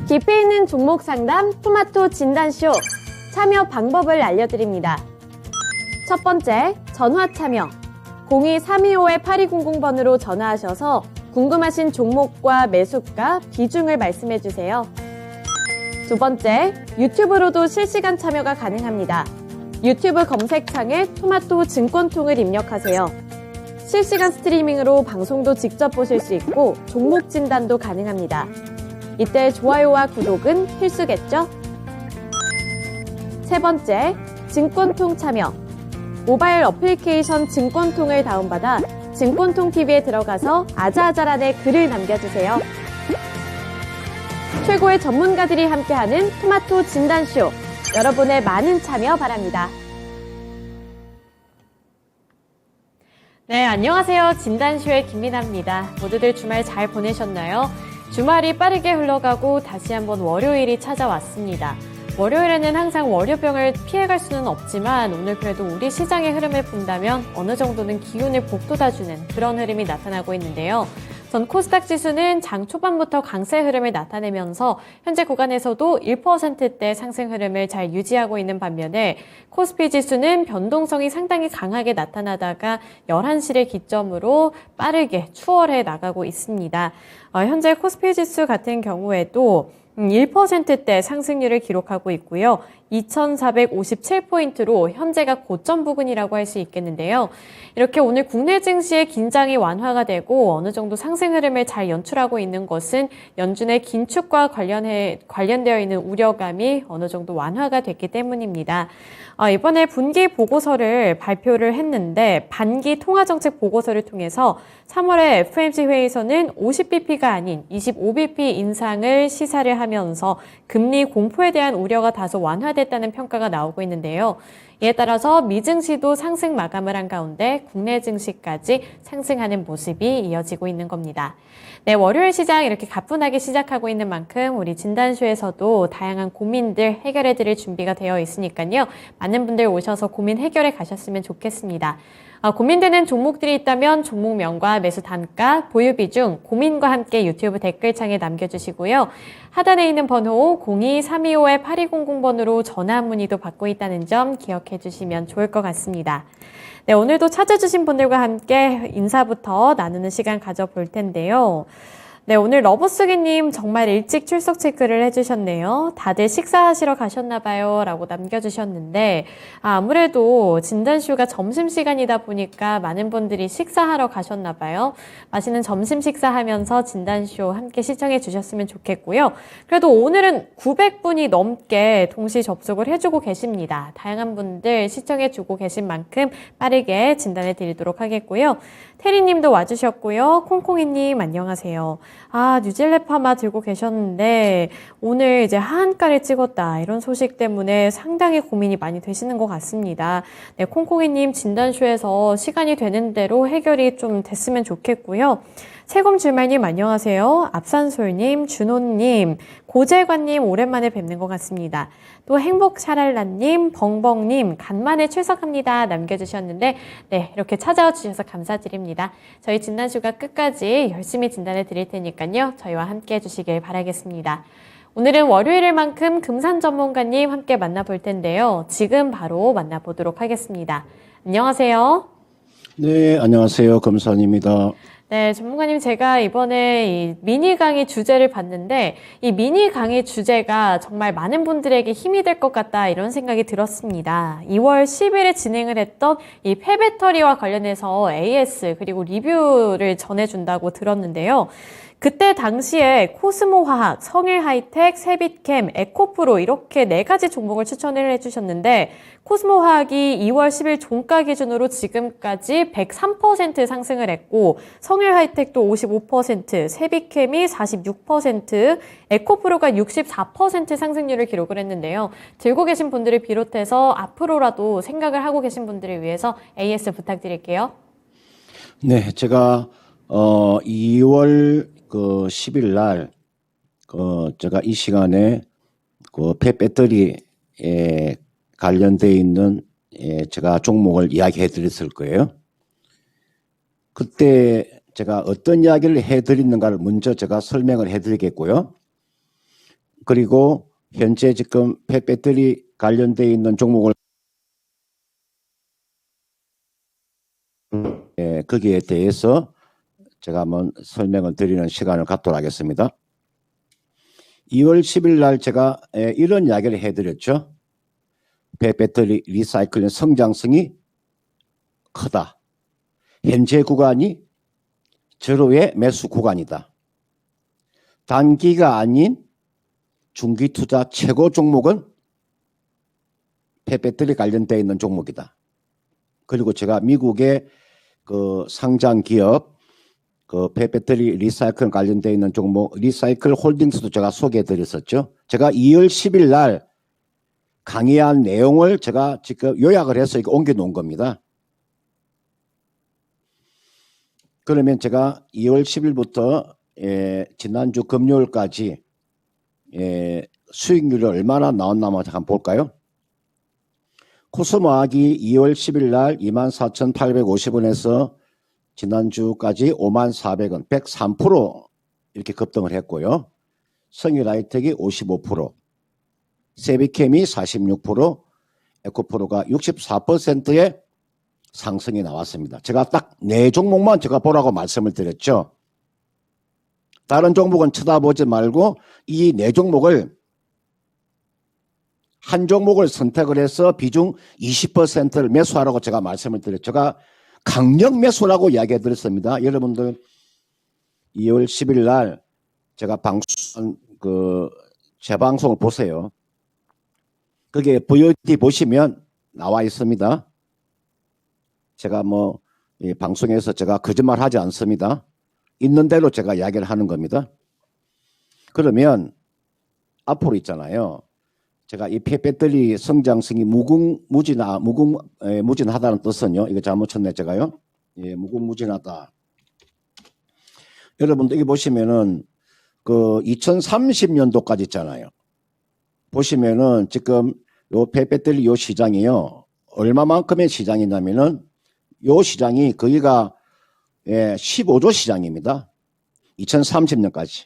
깊이 있는 종목 상담 토마토 진단쇼 참여 방법을 알려드립니다. 첫 번째, 전화 참여. 02-325-8200번으로 전화하셔서 궁금하신 종목과 매수가, 비중을 말씀해주세요. 두 번째, 유튜브로도 실시간 참여가 가능합니다. 유튜브 검색창에 토마토 증권통을 입력하세요. 실시간 스트리밍으로 방송도 직접 보실 수 있고 종목 진단도 가능합니다. 이때 좋아요와 구독은 필수겠죠? 세 번째, 증권통 참여. 모바일 어플리케이션 증권통을 다운받아 증권통 TV에 들어가서 아자아자란에 글을 남겨주세요. 최고의 전문가들이 함께하는 토마토 진단쇼. 여러분의 많은 참여 바랍니다. 네, 안녕하세요. 진단쇼의 김민아입니다. 모두들 주말 잘 보내셨나요? 주말이 빠르게 흘러가고 다시 한번 월요일이 찾아왔습니다. 월요일에는 항상 월요병을 피해갈 수는 없지만 오늘 그래도 우리 시장의 흐름을 본다면 어느 정도는 기운을 북돋아주는 그런 흐름이 나타나고 있는데요. 전 코스닥 지수는 장 초반부터 강세 흐름을 나타내면서 현재 구간에서도 1%대 상승 흐름을 잘 유지하고 있는 반면에 코스피 지수는 변동성이 상당히 강하게 나타나다가 11시를 기점으로 빠르게 추월해 나가고 있습니다. 현재 코스피 지수 같은 경우에도 1%대 상승률을 기록하고 있고요. 2,457포인트로 현재가 고점 부근이라고 할 수 있겠는데요. 이렇게 오늘 국내 증시의 긴장이 완화가 되고 어느 정도 상승 흐름을 잘 연출하고 있는 것은 연준의 긴축과 관련되어 있는 우려감이 어느 정도 완화가 됐기 때문입니다. 이번에 분기 보고서를 발표를 했는데 반기 통화정책 보고서를 통해서 3월에 FOMC 회의에서는 50bp가 아닌 25bp 인상을 시사를 하면서 금리 공포에 대한 우려가 다소 완화됐다는 평가가 나오고 있는데요. 이에 따라서 미증시도 상승 마감을 한 가운데 국내 증시까지 상승하는 모습이 이어지고 있는 겁니다. 네, 월요일 시장 이렇게 가뿐하게 시작하고 있는 만큼 우리 진단쇼에서도 다양한 고민들 해결해 드릴 준비가 되어 있으니까요. 많은 분들 오셔서 고민 해결해 가셨으면 좋겠습니다. 고민되는 종목들이 있다면 종목명과 매수 단가, 보유 비중, 고민과 함께 유튜브 댓글창에 남겨주시고요. 하단에 있는 번호 02-325-8200번으로 전화 문의도 받고 있다는 점 기억해 주시면 좋을 것 같습니다. 네, 오늘도 찾아주신 분들과 함께 인사부터 나누는 시간 가져볼 텐데요. 네, 오늘 러브스기님 정말 일찍 출석 체크를 해주셨네요. 다들 식사하시러 가셨나봐요 라고 남겨주셨는데 아무래도 진단쇼가 점심시간이다 보니까 많은 분들이 식사하러 가셨나봐요. 맛있는 점심 식사하면서 진단쇼 함께 시청해 주셨으면 좋겠고요. 그래도 오늘은 900분이 넘게 동시 접속을 해주고 계십니다. 다양한 분들 시청해 주고 계신 만큼 빠르게 진단해 드리도록 하겠고요. 테리님도 와주셨고요. 콩콩이님 안녕하세요. 뉴질레파마 들고 계셨는데 오늘 이제 하한가를 찍었다 이런 소식 때문에 상당히 고민이 많이 되시는 것 같습니다. 네, 콩콩이님 진단쇼에서 시간이 되는 대로 해결이 좀 됐으면 좋겠고요. 세검줄말님 안녕하세요. 앞산솔님, 준호님, 고재관님 오랜만에 뵙는 것 같습니다. 또 행복샤랄라님, 벙벙님 간만에 출석합니다 남겨주셨는데 네 이렇게 찾아와 주셔서 감사드립니다. 저희 진단쇼가 끝까지 열심히 진단해 드릴 테니까요. 저희와 함께 해주시길 바라겠습니다. 오늘은 월요일일 만큼 금산 전문가님 함께 만나볼 텐데요. 지금 바로 만나보도록 하겠습니다. 안녕하세요. 네, 안녕하세요. 금산입니다. 네, 전문가님 제가 이번에 이 미니 강의 주제를 봤는데 이 미니 강의 주제가 정말 많은 분들에게 힘이 될 것 같다 이런 생각이 들었습니다. 2월 10일에 진행을 했던 이 폐배터리와 관련해서 AS 그리고 리뷰를 전해준다고 들었는데요. 그때 당시에 코스모화학, 성일하이텍, 세빛캠, 에코프로 이렇게 4가지 종목을 추천을 해주셨는데 코스모화학이 2월 10일 종가 기준으로 지금까지 103% 상승을 했고 성일하이텍도 55%, 세빛캠이 46%, 에코프로가 64% 상승률을 기록을 했는데요. 들고 계신 분들을 비롯해서 앞으로라도 생각을 하고 계신 분들을 위해서 AS 부탁드릴게요. 네, 제가 2월 10일 날 제가 이 시간에 폐배터리에 관련되어 있는 제가 종목을 이야기해 드렸을 거예요. 그때 제가 어떤 이야기를 해 드렸는가를 먼저 제가 설명을 해 드리겠고요. 그리고 현재 지금 폐배터리 관련되어 있는 종목을 거기에 대해서 제가 한번 설명을 드리는 시간을 갖도록 하겠습니다. 2월 10일 날 제가 이런 이야기를 해드렸죠. 폐배터리 리사이클링 성장성이 크다. 현재 구간이 절호의 매수 구간이다. 단기가 아닌 중기 투자 최고 종목은 폐배터리 관련되어 있는 종목이다. 그리고 제가 미국의 그 상장 기업 그 폐배터리 리사이클 관련되어 있는 종목 리사이클 홀딩스도 제가 소개해 드렸었죠. 제가 2월 10일 날 강의한 내용을 제가 지금 요약을 해서 이거 옮겨 놓은 겁니다. 그러면 제가 2월 10일부터 지난주 금요일까지 수익률이 얼마나 나왔나 한번 볼까요? 코스모학이 2월 10일 날 24,850원에서 지난주까지 54,400원, 103% 이렇게 급등을 했고요. 성일하이텍이 55%, 세비캠이 46%, 에코프로가 64%의 상승이 나왔습니다. 제가 딱 네 종목만 제가 보라고 말씀을 드렸죠. 다른 종목은 쳐다보지 말고 이 네 종목을 한 종목을 선택을 해서 비중 20%를 매수하라고 제가 말씀을 드렸죠. 제가 강력 매수라고 이야기해 드렸습니다. 여러분들 2월 10일 날 제가 재방송을 보세요. 거기에 VOD 보시면 나와 있습니다. 제가 이 방송에서 제가 거짓말 하지 않습니다. 있는 대로 제가 이야기를 하는 겁니다. 그러면 앞으로 있잖아요. 제가 이 폐배터리 성장성이 무궁무진하다는 뜻은요. 이거 잘못 쳤네 제가요. 무궁무진하다. 여러분들 여기 보시면은 그 2030년도까지 있잖아요. 보시면은 지금 요 폐배터리 요 시장이요. 얼마만큼의 시장이냐면은 요 시장이 거기가 15조 시장입니다. 2030년까지.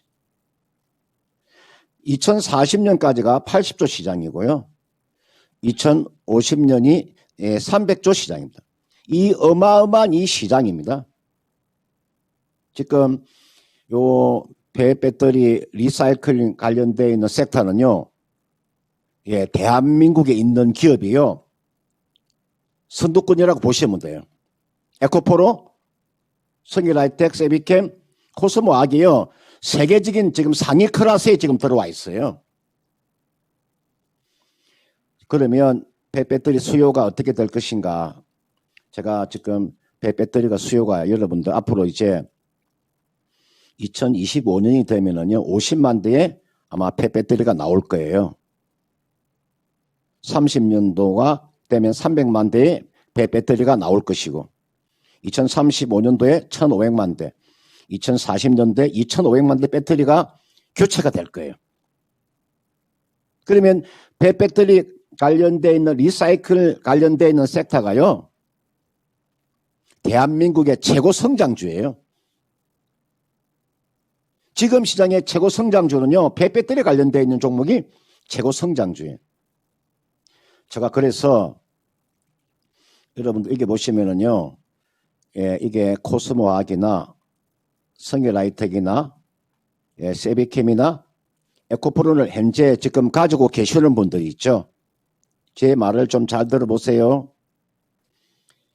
2040년까지가 80조 시장이고요. 2050년이 300조 시장입니다. 이 어마어마한 이 시장입니다. 지금 요 폐배터리 리사이클링 관련되어 있는 섹터는요. 대한민국에 있는 기업이요. 선두권이라고 보시면 돼요. 에코프로, 성일하이텍, 세비캠, 코스모학이요. 세계적인 지금 상위 클래스에 지금 들어와 있어요. 그러면 폐배터리 수요가 어떻게 될 것인가? 제가 지금 폐배터리가 수요가 여러분들 앞으로 이제 2025년이 되면은요 50만 대의 아마 폐배터리가 나올 거예요. 30년도가 되면 300만 대의 폐배터리가 나올 것이고 2035년도에 1,500만 대, 2040년도에 2,500만 대 배터리가 교체가 될 거예요. 그러면 폐배터리 관련되어 있는 리사이클 관련되어 있는 섹터가요. 대한민국의 최고 성장주예요. 지금 시장의 최고 성장주는요. 폐배터리 관련되어 있는 종목이 최고 성장주예요. 제가 그래서 여러분들 이게 보시면은요. 이게 코스모학이나 성일하이텍이나 세비캠이나 에코프로를 현재 지금 가지고 계시는 분들이 있죠. 제 말을 좀 잘 들어보세요.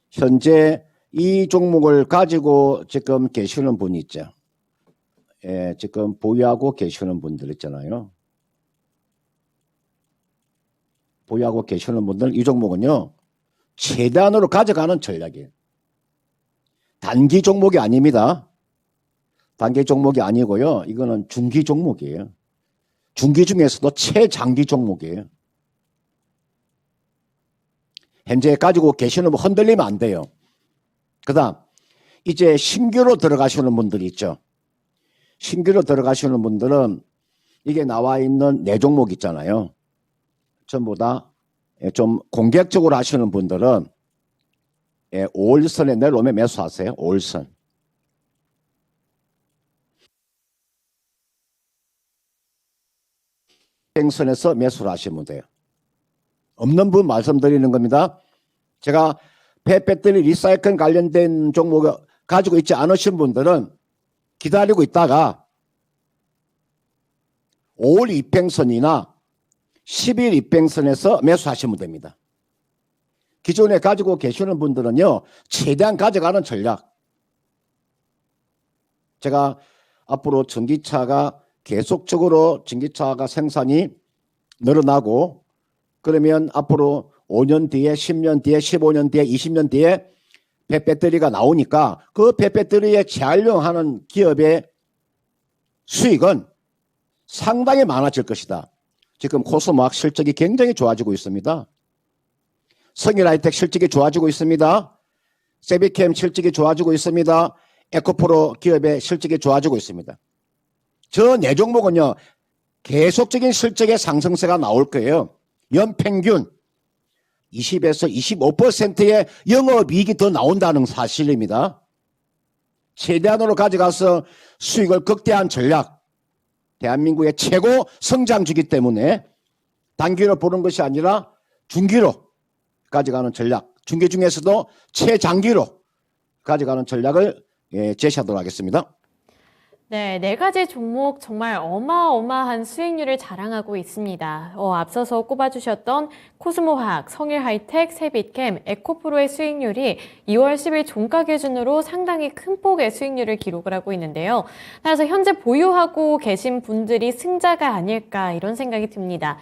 현재 이 종목을 가지고 지금 계시는 분이 있죠. 지금 보유하고 계시는 분들 있잖아요. 보유하고 계시는 분들 이 종목은요. 최단으로 가져가는 전략이에요. 단기 종목이 아닙니다. 단기 종목이 아니고요. 이거는 중기 종목이에요. 중기 중에서도 최장기 종목이에요. 현재 가지고 계시는 분 흔들리면 안 돼요. 그 다음 이제 신규로 들어가시는 분들이 있죠. 신규로 들어가시는 분들은 이게 나와 있는 네 종목 있잖아요. 전부 다 좀 공격적으로 하시는 분들은 5일선에 내려오면 매수하세요. 5일선. 5,200선에서 매수를 하시면 돼요. 없는 분 말씀드리는 겁니다. 제가 폐배터리 리사이클 관련된 종목을 가지고 있지 않으신 분들은 기다리고 있다가 5월 이평선이나 10일 이평선에서 매수하시면 됩니다. 기존에 가지고 계시는 분들은요, 최대한 가져가는 전략. 제가 앞으로 전기차가 계속적으로 전기차가 생산이 늘어나고, 그러면 앞으로 5년 뒤에, 10년 뒤에, 15년 뒤에, 20년 뒤에 폐배터리가 나오니까 그 폐배터리에 재활용하는 기업의 수익은 상당히 많아질 것이다. 지금 코스모학 실적이 굉장히 좋아지고 있습니다. 성일하이텍 실적이 좋아지고 있습니다. 세비캠 실적이 좋아지고 있습니다. 에코프로 기업의 실적이 좋아지고 있습니다. 저 네 종목은요, 계속적인 실적의 상승세가 나올 거예요. 연평균 20에서 25%의 영업이익이 더 나온다는 사실입니다. 최대한으로 가져가서 수익을 극대화한 전략. 대한민국의 최고 성장주기 때문에 단기로 보는 것이 아니라 중기로 가져가는 전략. 중기 중에서도 최장기로 가져가는 전략을 제시하도록 하겠습니다. 네, 네 가지 종목 정말 어마어마한 수익률을 자랑하고 있습니다. 앞서서 꼽아주셨던 코스모화학, 성일하이텍, 세빛캠, 에코프로의 수익률이 2월 10일 종가 기준으로 상당히 큰 폭의 수익률을 기록을 하고 있는데요. 따라서 현재 보유하고 계신 분들이 승자가 아닐까 이런 생각이 듭니다.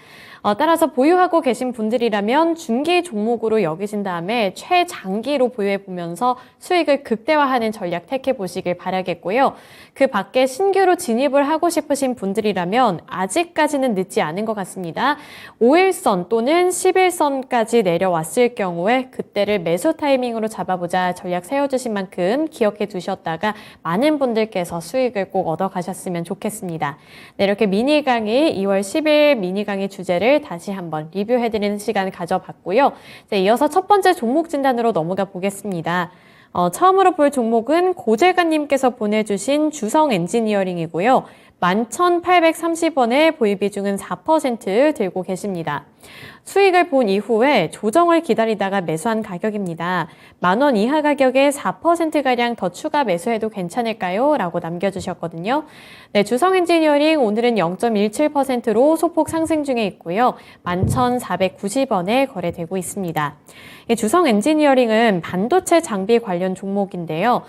따라서 보유하고 계신 분들이라면 중기 종목으로 여기신 다음에 최장기로 보유해 보면서 수익을 극대화하는 전략 택해 보시길 바라겠고요. 그 밖에 신규로 진입을 하고 싶으신 분들이라면 아직까지는 늦지 않은 것 같습니다. 5일선 또는 10일선까지 내려왔을 경우에 그때를 매수 타이밍으로 잡아보자 전략 세워주신 만큼 기억해 두셨다가 많은 분들께서 수익을 꼭 얻어가셨으면 좋겠습니다. 네, 이렇게 미니 강의 2월 10일 미니 강의 주제를 다시 한번 리뷰해드리는 시간을 가져봤고요. 네, 이어서 첫 번째 종목 진단으로 넘어가 보겠습니다. 처음으로 볼 종목은 고재관님께서 보내주신 주성 엔지니어링이고요. 11,830원에 보유 비중은 4% 들고 계십니다. 수익을 본 이후에 조정을 기다리다가 매수한 가격입니다. 10,000원 이하 가격에 4%가량 더 추가 매수해도 괜찮을까요? 라고 남겨주셨거든요. 네, 주성 엔지니어링 오늘은 0.17%로 소폭 상승 중에 있고요. 11,490원에 거래되고 있습니다. 주성 엔지니어링은 반도체 장비 관련 종목인데요.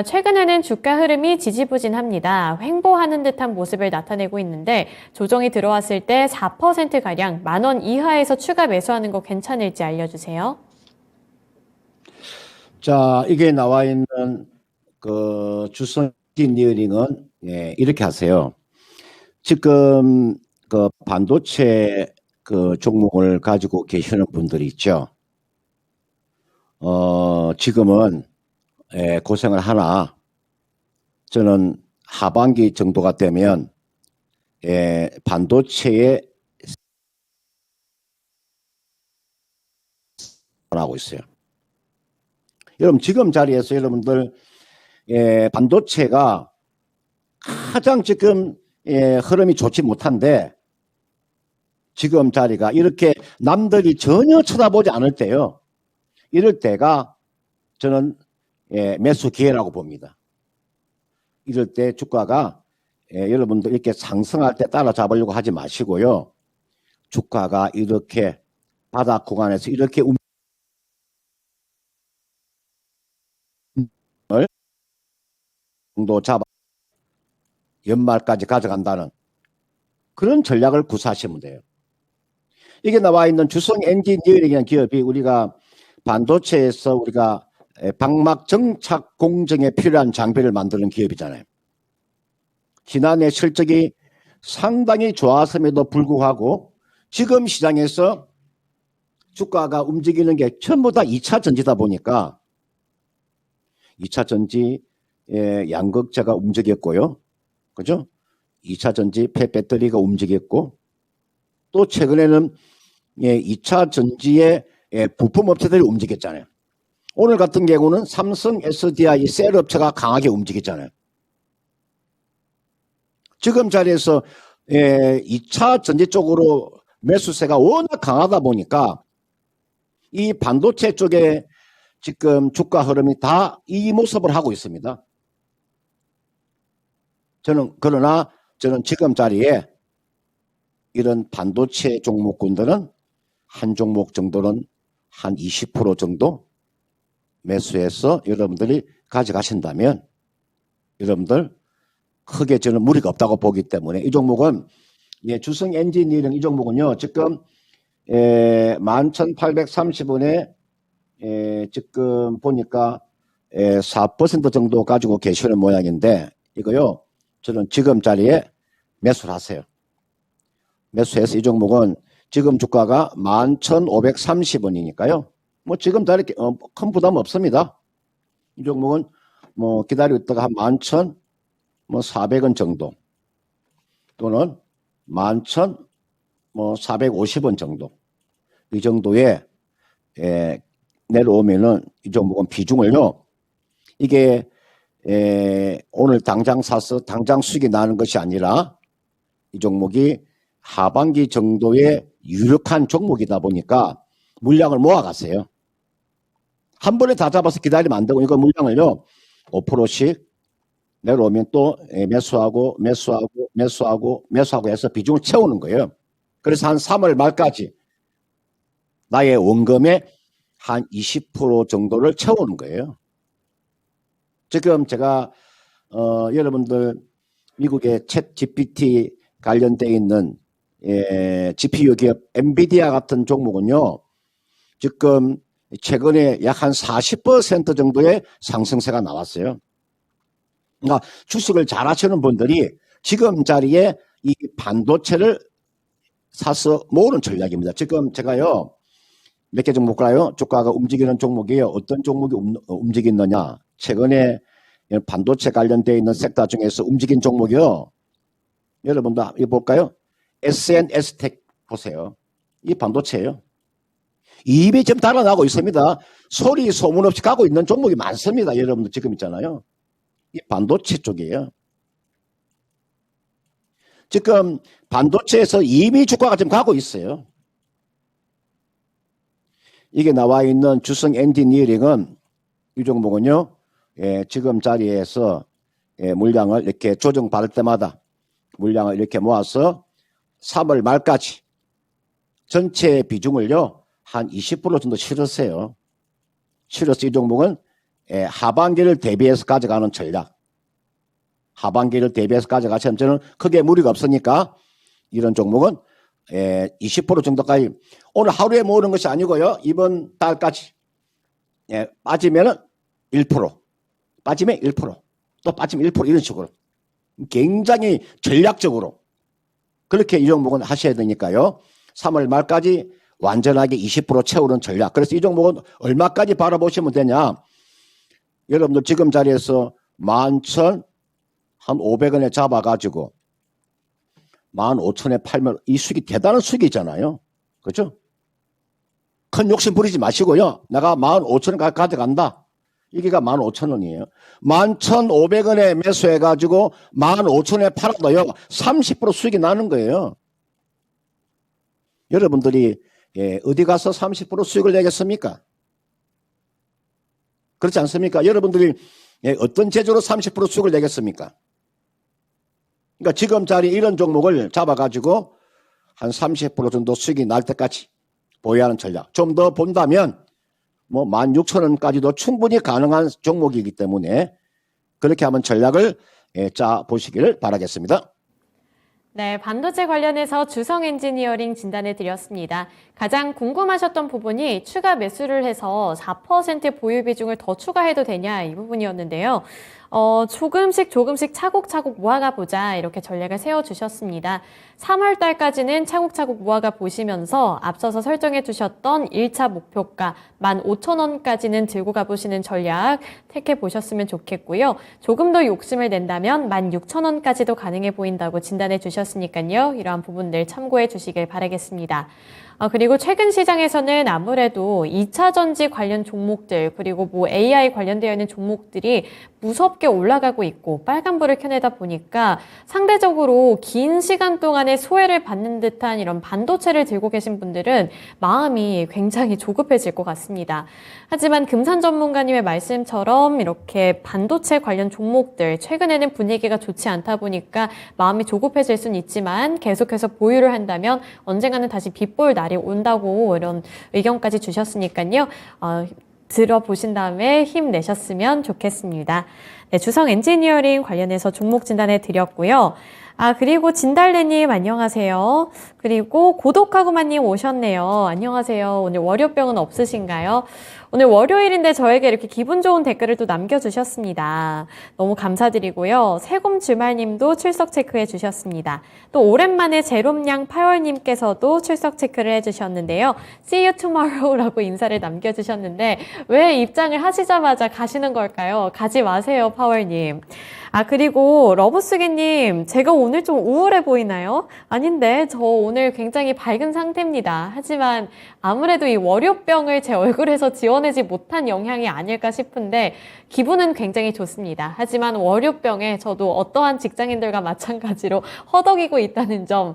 최근에는 주가 흐름이 지지부진합니다. 횡보하는 듯한 모습을 나타내고 있는데 조정이 들어왔을 때 4%가량 10,000원 이하에서 추가 매수하는 거 괜찮을지 알려주세요. 자, 이게 나와 있는 그 주성 엔지니어링은 이렇게 하세요. 지금 그 반도체 그 종목을 가지고 계시는 분들이 있죠. 지금은 고생을 하나 저는 하반기 정도가 되면 반도체에 하고 있어요. 여러분 지금 자리에서 여러분들 반도체가 가장 지금 흐름이 좋지 못한데 지금 자리가 이렇게 남들이 전혀 쳐다보지 않을 때요. 이럴 때가 저는 매수 기회라고 봅니다. 이럴 때 주가가 여러분들 이렇게 상승할 때 따라잡으려고 하지 마시고요. 주가가 이렇게 바닥 구간에서 이렇게 정도 잡아 연말까지 가져간다는 그런 전략을 구사하시면 돼요. 이게 나와 있는 주성 엔지니어링이라는 기업이 우리가 반도체에서 우리가 방막 정착 공정에 필요한 장비를 만드는 기업이잖아요. 지난해 실적이 상당히 좋았음에도 불구하고 지금 시장에서 주가가 움직이는 게 전부 다 2차 전지다 보니까 2차 전지 양극재가 움직였고요. 그죠? 2차 전지 폐배터리가 움직였고 또 최근에는 2차 전지의 부품 업체들이 움직였잖아요. 오늘 같은 경우는 삼성 SDI 셀 업체가 강하게 움직였잖아요. 지금 자리에서 2차 전지 쪽으로 매수세가 워낙 강하다 보니까 이 반도체 쪽에 지금 주가 흐름이 다 이 모습을 하고 있습니다. 그러나 저는 지금 자리에 이런 반도체 종목군들은 한 종목 정도는 한 20% 정도 매수해서 여러분들이 가져가신다면 여러분들 크게 저는 무리가 없다고 보기 때문에 이 종목은 주성 엔지니어링 이 종목은요 지금 11,830원에 지금 보니까 4% 정도 가지고 계시는 모양인데 이거요 저는 지금 자리에 매수를 하세요. 매수해서 이 종목은 지금 주가가 11,530원이니까요. 뭐 지금 자리 큰 부담 없습니다. 이 종목은 뭐 기다리고 있다가 한 11,400원 정도 또는 11,450원 정도 이 정도에 내려오면은 이 종목은 비중을요 이게 오늘 당장 사서 당장 수익이 나는 것이 아니라 이 종목이 하반기 정도의 유력한 종목이다 보니까 물량을 모아가세요. 한 번에 다 잡아서 기다리면 안 되고 이거 물량을요 5%씩 내려오면 또 매수하고 해서 비중을 채우는 거예요. 그래서 한 3월 말까지 나의 원금의 한 20% 정도를 채우는 거예요. 지금 제가 여러분들 미국의 챗 GPT 관련되어 있는 GPU 기업 엔비디아 같은 종목은요. 지금 최근에 약 한 40% 정도의 상승세가 나왔어요. 그러니까 주식을 잘 하시는 분들이 지금 자리에 이 반도체를 사서 모으는 전략입니다. 지금 제가요. 몇 개 종목 볼까요? 주가가 움직이는 종목이에요. 어떤 종목이 움직이느냐. 최근에 반도체 관련되어 있는 섹터 중에서 움직인 종목이요. 여러분도 이거 볼까요? SNS텍 보세요. 이 반도체예요. 이입이 지금 달아나고 있습니다. 소리 소문 없이 가고 있는 종목이 많습니다. 여러분들 지금 있잖아요. 이 반도체 쪽이에요. 지금 반도체에서 이미 주가가 지금 가고 있어요. 이게 나와 있는 주성 엔지니어링은 이 종목은요. 지금 자리에서 물량을 이렇게 조정받을 때마다 물량을 이렇게 모아서 3월 말까지 전체 비중을요. 한 20% 정도 실으세요. 실어서 이 종목은 하반기를 대비해서 가져가는 전략. 하반기를 대비해서 가져가시면 저는 크게 무리가 없으니까 이런 종목은 20% 정도까지 오늘 하루에 모으는 것이 아니고요. 이번 달까지 빠지면은 1% 빠지면 1% 또 빠지면 1% 이런 식으로 굉장히 전략적으로 그렇게 이 종목은 하셔야 되니까요. 3월 말까지 완전하게 20% 채우는 전략. 그래서 이 종목은 얼마까지 바라보시면 되냐. 여러분들 지금 자리에서 11,500원에 잡아가지고 15,000에 팔면 이 수익이 대단한 수익이잖아요. 그렇죠? 큰 욕심 부리지 마시고요. 내가 15,000원 가져간다. 이게가 15,000원이에요. 11,500원에 매수해가지고 15,000원에 팔아도요. 30% 수익이 나는 거예요. 여러분들이 어디 가서 30% 수익을 내겠습니까? 그렇지 않습니까? 여러분들이 어떤 제조로 30% 수익을 내겠습니까? 그러니까 지금 자리 이런 종목을 잡아가지고 한 30% 정도 수익이 날 때까지 보유하는 전략. 좀 더 본다면 뭐 16,000원까지도 충분히 가능한 종목이기 때문에 그렇게 한번 전략을 짜 보시기를 바라겠습니다. 네, 반도체 관련해서 주성 엔지니어링 진단해 드렸습니다. 가장 궁금하셨던 부분이 추가 매수를 해서 4% 보유 비중을 더 추가해도 되냐 이 부분이었는데요. 조금씩 차곡차곡 모아가 보자 이렇게 전략을 세워주셨습니다. 3월 달까지는 차곡차곡 모아가 보시면서 앞서서 설정해 두셨던 1차 목표가 15,000원까지는 들고 가보시는 전략 택해 보셨으면 좋겠고요. 조금 더 욕심을 낸다면 16,000원까지도 가능해 보인다고 진단해 주셨으니까요. 이러한 부분들 참고해 주시길 바라겠습니다. 그리고 최근 시장에서는 아무래도 2차 전지 관련 종목들 그리고 뭐 AI 관련되어 있는 종목들이 무섭게 올라가고 있고 빨간불을 켜내다 보니까 상대적으로 긴 시간 동안의 소외를 받는 듯한 이런 반도체를 들고 계신 분들은 마음이 굉장히 조급해질 것 같습니다. 하지만 금산 전문가님의 말씀처럼 이렇게 반도체 관련 종목들 최근에는 분위기가 좋지 않다 보니까 마음이 조급해질 수는 있지만 계속해서 보유를 한다면 언젠가는 다시 빗볼 날이 온다고 이런 의견까지 주셨으니까요. 들어보신 다음에 힘내셨으면 좋겠습니다. 네, 주성 엔지니어링 관련해서 종목 진단해 드렸고요. 그리고 진달래님 안녕하세요. 그리고 고독하구마님 오셨네요. 안녕하세요. 오늘 월요병은 없으신가요? 오늘 월요일인데 저에게 이렇게 기분 좋은 댓글을 또 남겨주셨습니다. 너무 감사드리고요. 세곰 주말님도 출석 체크해 주셨습니다. 또 오랜만에 제롬양 8월님께서도 출석 체크를 해주셨는데요. See you tomorrow라고 인사를 남겨주셨는데 왜 입장을 하시자마자 가시는 걸까요? 가지 마세요, 8월님. 그리고 러브스기님, 제가 오늘 좀 우울해 보이나요? 아닌데, 저 오늘 굉장히 밝은 상태입니다. 하지만 아무래도 이 월요병을 제 얼굴에서 지워내지 못한 영향이 아닐까 싶은데, 기분은 굉장히 좋습니다. 하지만 월요병에 저도 어떠한 직장인들과 마찬가지로 허덕이고 있다는 점,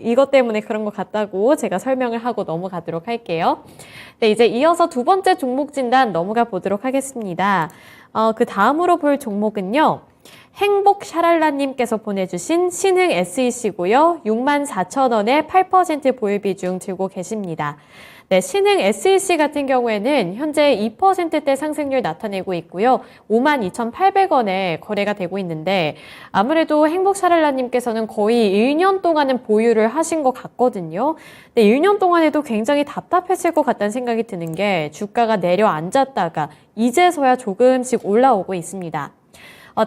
이것 때문에 그런 것 같다고 제가 설명을 하고 넘어가도록 할게요. 네, 이제 이어서 두 번째 종목 진단 넘어가 보도록 하겠습니다. 그 다음으로 볼 종목은요. 행복 샤랄라님께서 보내주신 신흥 SEC고요. 64,000원에 8% 보유 비중 들고 계십니다. 네, 신흥 SEC 같은 경우에는 현재 2%대 상승률 나타내고 있고요. 52,800원에 거래가 되고 있는데 아무래도 행복 샤랄라님께서는 거의 1년 동안은 보유를 하신 것 같거든요. 네, 1년 동안에도 굉장히 답답했을 것 같다는 생각이 드는 게 주가가 내려앉았다가 이제서야 조금씩 올라오고 있습니다.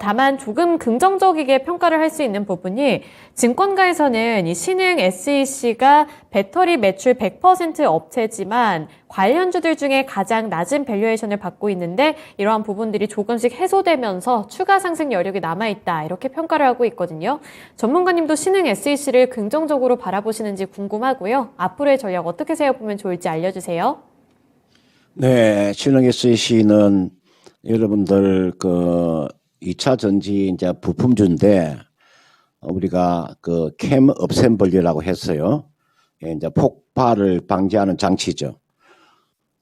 다만 조금 긍정적이게 평가를 할 수 있는 부분이 증권가에서는 이 신흥 SEC가 배터리 매출 100% 업체지만 관련주들 중에 가장 낮은 밸류에이션을 받고 있는데 이러한 부분들이 조금씩 해소되면서 추가 상승 여력이 남아있다 이렇게 평가를 하고 있거든요. 전문가님도 신흥 SEC를 긍정적으로 바라보시는지 궁금하고요. 앞으로의 전략 어떻게 세워보면 좋을지 알려주세요. 네, 신흥 SEC는 여러분들 2차 전지 이제 부품주인데 우리가 캠 어셈블리라고 했어요. 예, 이제 폭발을 방지하는 장치죠.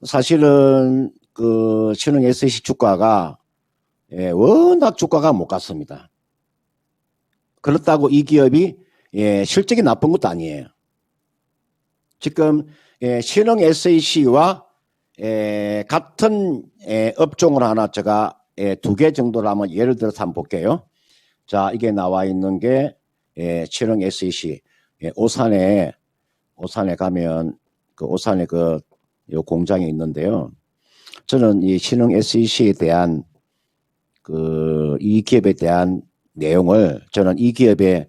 사실은 신흥 SEC 주가가 워낙 주가가 못 갔습니다. 그렇다고 이 기업이 실적이 나쁜 것도 아니에요. 지금 신흥 SEC와 같은 업종을 하나 제가 두 개 정도라면 예를 들어서 한번 볼게요. 자, 이게 나와 있는 게 신흥 SEC 오산에 가면 오산에 요 공장이 있는데요. 저는 이 신흥 SEC에 대한 이 기업에 대한 내용을 저는 이 기업의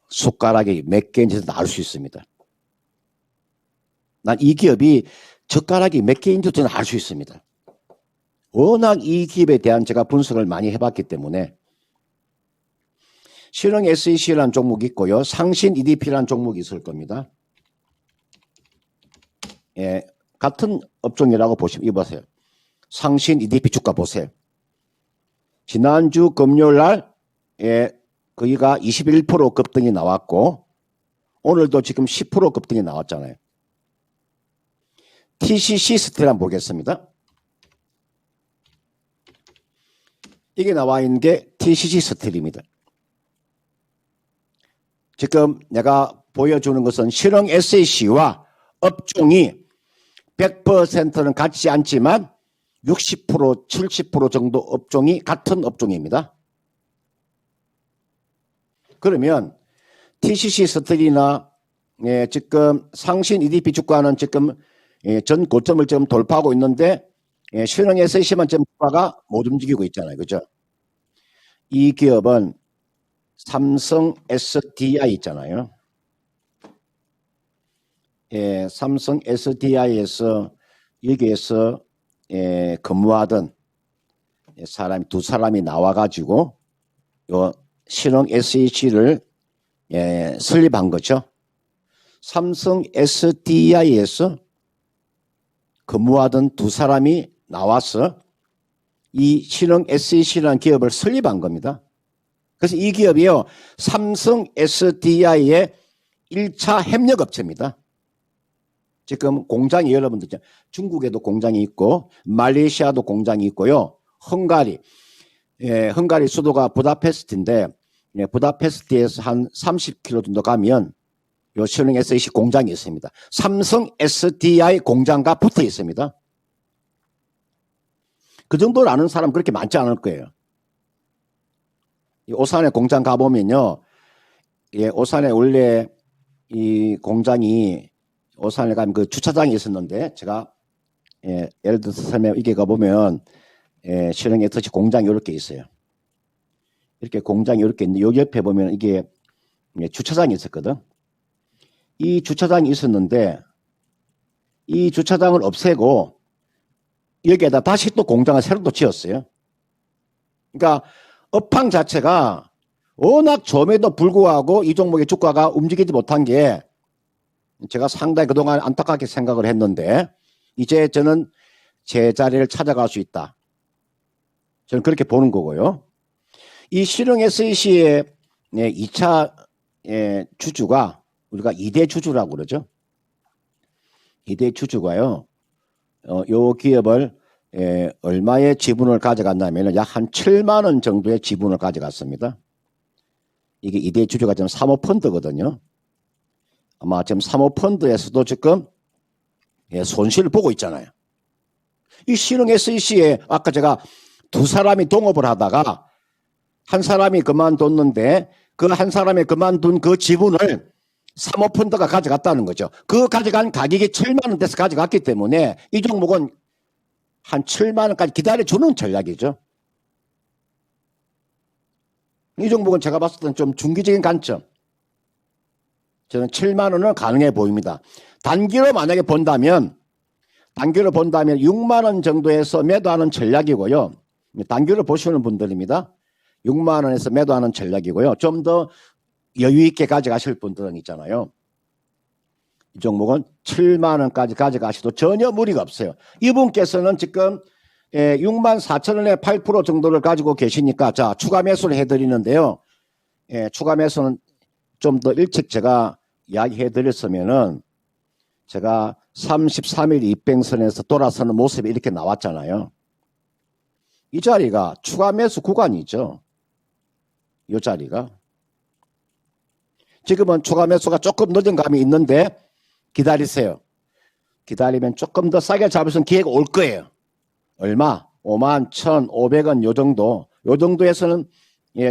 숟가락이 몇 개인지도 알 수 있습니다. 난 이 기업이 젓가락이 몇 개인지도 알 수 있습니다. 워낙 이 기업에 대한 제가 분석을 많이 해봤기 때문에 신흥 SEC라는 종목이 있고요. 상신 EDP라는 종목이 있을 겁니다. 같은 업종이라고 보시면 이보세요. 상신 EDP 주가 보세요. 지난주 금요일 날 거기가 21% 급등이 나왔고 오늘도 지금 10% 급등이 나왔잖아요. TCC 스틸 한번 보겠습니다. 이게 나와 있는 게 TCC 스틸입니다. 지금 내가 보여주는 것은 신흥 SEC와 업종이 100%는 같지 않지만 60%, 70% 정도 업종이 같은 업종입니다. 그러면 TCC 스틸이나 지금 상신 EDP 주가는 지금 전 고점을 지금 돌파하고 있는데 신흥 SEC만 지금 주가가 못 움직이고 있잖아요. 그죠? 이 기업은 삼성 SDI 있잖아요. 삼성 SDI에서 여기에서 근무하던 두 사람이 나와가지고 요 신흥 SEC를 설립한 거죠. 삼성 SDI에서 근무하던 두 사람이 나와서 이 신흥 SEC라는 기업을 설립한 겁니다. 그래서 이 기업이요, 삼성 SDI의 1차 협력업체입니다. 지금 공장이 여러분들 중국에도 공장이 있고 말레이시아도 공장이 있고요. 헝가리 수도가 부다페스트인데 부다페스트에서 한 30km 정도 가면 요 신흥 SEC 공장이 있습니다. 삼성 SDI 공장과 붙어 있습니다. 그 정도를 아는 사람 그렇게 많지 않을 거예요. 이 오산에 공장 가보면요. 오산에 원래 이 공장이 오산에 가면 그 주차장이 있었는데 제가 예를 들어서 설명 이게 가보면 신흥 SEC 공장이 이렇게 있어요. 이렇게 공장이 이렇게 있는데 여기 옆에 보면 이게 주차장이 있었거든. 이 주차장이 있었는데 이 주차장을 없애고 여기에다 다시 또 공장을 새로 또 지었어요. 그러니까 업황 자체가 워낙 좋음에도 불구하고 이 종목의 주가가 움직이지 못한 게 제가 상당히 그동안 안타깝게 생각을 했는데 이제 저는 제 자리를 찾아갈 수 있다. 저는 그렇게 보는 거고요. 이 실흥 SEC의 2차 주주가 우리가 2대 주주라고 그러죠. 2대 주주가요. 요 기업을 얼마의 지분을 가져갔냐면 약 한 7만 원 정도의 지분을 가져갔습니다. 이게 2대 주주가 지금 사모펀드거든요. 아마 지금 사모펀드에서도 지금 손실을 보고 있잖아요. 이 신흥 SEC에 아까 제가 두 사람이 동업을 하다가 한 사람이 그만뒀는데 그 한 사람이 그만둔 그 지분을 사모펀드가 가져갔다는 거죠. 그 가져간 가격이 7만 원대에서 가져갔기 때문에 이 종목은 한 7만 원까지 기다려주는 전략이죠. 이 종목은 제가 봤을 때는 좀 중기적인 관점. 저는 7만 원은 가능해 보입니다. 단기로 만약에 본다면 6만 원 정도에서 매도하는 전략이고요. 단기로 보시는 분들입니다. 6만 원에서 매도하는 전략이고요. 좀 더 여유 있게 가져가실 분들은 있잖아요. 이 종목은 7만 원까지 가져가셔도 전혀 무리가 없어요. 이분께서는 지금 6만 4천 원에 8% 정도를 가지고 계시니까 자 추가 매수를 해드리는데요. 추가 매수는 좀 더 일찍 제가 이야기해 드렸으면은 제가 33일 입병선에서 돌아서는 모습이 이렇게 나왔잖아요. 이 자리가 추가 매수 구간이죠. 이 자리가. 지금은 추가 매수가 조금 늦은 감이 있는데 기다리세요. 기다리면 조금 더 싸게 잡을 수 있는 기회가 올 거예요. 얼마? 5만 1,500원 요 정도. 요 정도에서는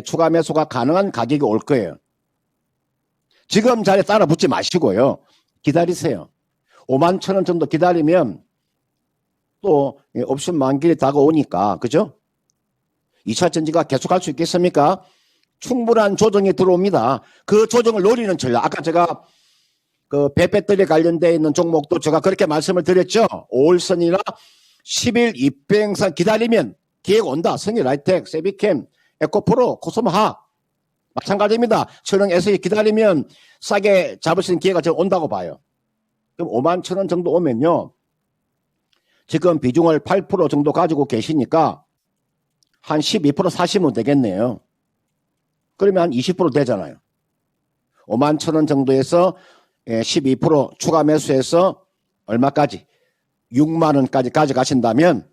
추가 매수가 가능한 가격이 올 거예요. 지금 자리에 따라 붙지 마시고요. 기다리세요. 5만 1,000원 정도 기다리면 또 옵션 만기일이 다가오니까 그죠? 2차 전지가 계속 할 수 있겠습니까? 충분한 조정이 들어옵니다. 그 조정을 노리는 전략. 아까 제가 그 배터리 관련되어 있는 종목도 제가 그렇게 말씀을 드렸죠. 5월선이나 10일 입행선 기다리면 기회가 온다. 성일하이텍, 세비캠, 에코프로, 코스모하 마찬가지입니다. 신흥 SE 기다리면 싸게 잡을 수 있는 기회가 지금 온다고 봐요. 그럼 5만 1,000원 정도 오면요. 지금 비중을 8% 정도 가지고 계시니까 한 12% 사시면 되겠네요. 그러면 한 20% 되잖아요. 5만 1,000원 정도에서 12% 추가 매수해서 얼마까지? 6만 원까지 가져가신다면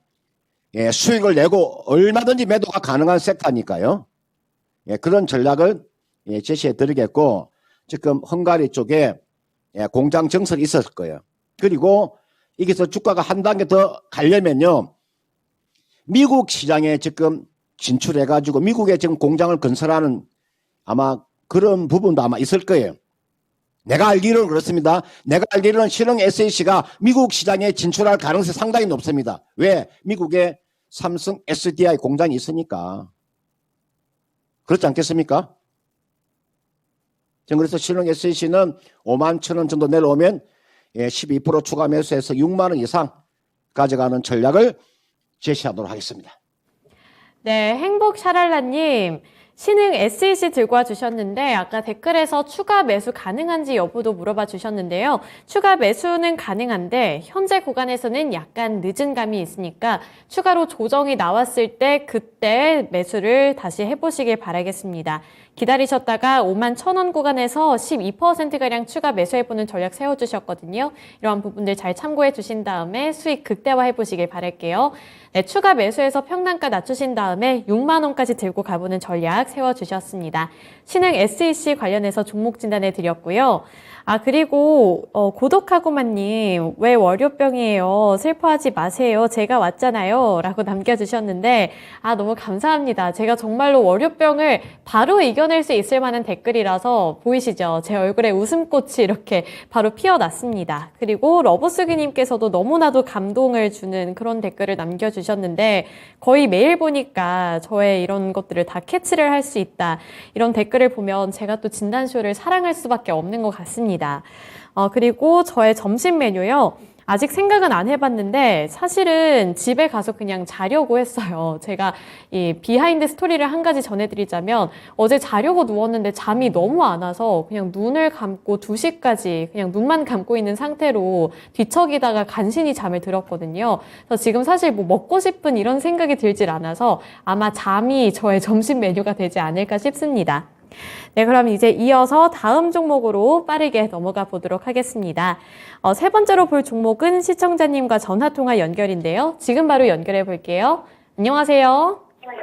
수익을 내고 얼마든지 매도가 가능한 섹터니까요. 그런 전략을 제시해 드리겠고 지금 헝가리 쪽에 공장 증설이 있었을 거예요. 그리고 여기서 주가가 한 단계 더 가려면요. 미국 시장에 지금 진출해가지고 미국에 지금 공장을 건설하는 아마 그런 부분도 아마 있을 거예요. 내가 알기로는 그렇습니다. 내가 알기로는 신흥 SEC가 미국 시장에 진출할 가능성이 상당히 높습니다. 왜? 미국에 삼성 SDI 공장이 있으니까. 그렇지 않겠습니까? 그래서 신흥 SEC는 5만 1,000원 정도 내려오면 12% 추가 매수해서 6만 원 이상 가져가는 전략을 제시하도록 하겠습니다. 네, 행복 샤랄라님. 신흥 SEC 들고 와 주셨는데 아까 댓글에서 추가 매수 가능한지 여부도 물어봐 주셨는데요. 추가 매수는 가능한데 현재 구간에서는 약간 늦은 감이 있으니까 추가로 조정이 나왔을 때 그때 매수를 다시 해보시길 바라겠습니다. 기다리셨다가 51,000원 구간에서 12%가량 추가 매수해보는 전략 세워주셨거든요. 이러한 부분들 잘 참고해 주신 다음에 수익 극대화 해보시길 바랄게요. 네, 추가 매수해서 평단가 낮추신 다음에 6만 원까지 들고 가보는 전략 세워주셨습니다. 신흥 SEC 관련해서 종목 진단해 드렸고요. 그리고 고독하구만님 왜 월요병이에요? 슬퍼하지 마세요. 제가 왔잖아요. 라고 남겨주셨는데 너무 감사합니다. 제가 정말로 월요병을 바로 이겨낼 수 있을 만한 댓글이라서 보이시죠? 제 얼굴에 웃음꽃이 이렇게 바로 피어났습니다. 그리고 러브스기님께서도 너무나도 감동을 주는 그런 댓글을 남겨주셨는데 거의 매일 보니까 저의 이런 것들을 다 캐치를 할 수 있다. 이런 댓글을 보면 제가 또 진단쇼를 사랑할 수밖에 없는 것 같습니다. 그리고 저의 점심 메뉴요. 아직 생각은 안 해봤는데 사실은 집에 가서 그냥 자려고 했어요. 제가 이 비하인드 스토리를 한 가지 전해드리자면 어제 자려고 누웠는데 잠이 너무 안 와서 그냥 눈을 감고 2시까지 그냥 눈만 감고 있는 상태로 뒤척이다가 간신히 잠을 들었거든요. 그래서 지금 사실 뭐 먹고 싶은 이런 생각이 들질 않아서 아마 잠이 저의 점심 메뉴가 되지 않을까 싶습니다. 네, 그럼 이제 이어서 다음 종목으로 빠르게 넘어가 보도록 하겠습니다. 세 번째로 볼 종목은 시청자님과 전화통화 연결인데요. 지금 바로 연결해 볼게요. 안녕하세요.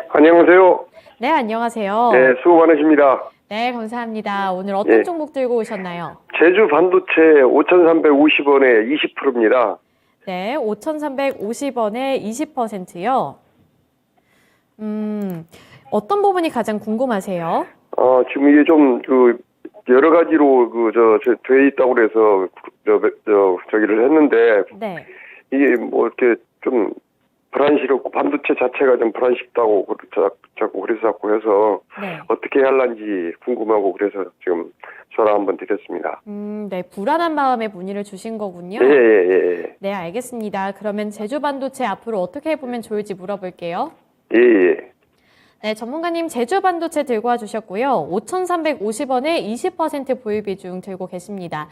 안녕하세요. 네, 안녕하세요. 네, 수고 많으십니다. 네, 감사합니다. 오늘 어떤 예. 종목 들고 오셨나요? 제주 반도체 5,350원에 20%입니다. 네, 5,350원에 20%요. 어떤 부분이 가장 궁금하세요? 지금 이게 좀, 여러 가지로, 돼 있다고 그래서, 저기를 했는데, 네. 이게 뭐, 이렇게 좀, 불안스럽고, 반도체 자체가 좀 불안스럽다고, 자꾸 그래서 해서, 네. 어떻게 해야 할런지 궁금하고, 그래서 지금 전화 한번 드렸습니다. 네, 불안한 마음에 문의를 주신 거군요. 예. 네, 알겠습니다. 그러면 제주 반도체 앞으로 어떻게 해보면 좋을지 물어볼게요. 예. 네, 전문가님 제주 반도체 들고 와주셨고요. 5,350원에 20% 보유 비중 들고 계십니다.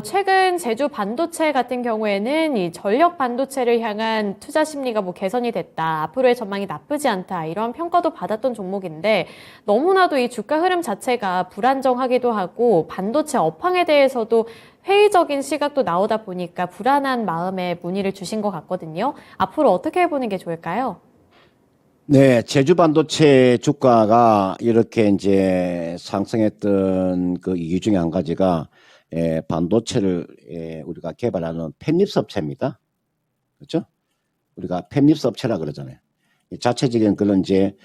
최근 제주 반도체 같은 경우에는 이 전력 반도체를 향한 투자 심리가 개선이 됐다. 앞으로의 전망이 나쁘지 않다. 이런 평가도 받았던 종목인데 너무나도 이 주가 흐름 자체가 불안정하기도 하고 반도체 업황에 대해서도 회의적인 시각도 나오다 보니까 불안한 마음에 문의를 주신 것 같거든요. 앞으로 어떻게 해보는 게 좋을까요? 네, 제주 반도체 주가가 이렇게 이제 상승했던 그 이유 중에 한 가지가 반도체를 우리가 개발하는 팹립스 업체입니다. 그렇죠? 우리가 팹립스 업체라 그러잖아요. 자체적인 그런 이제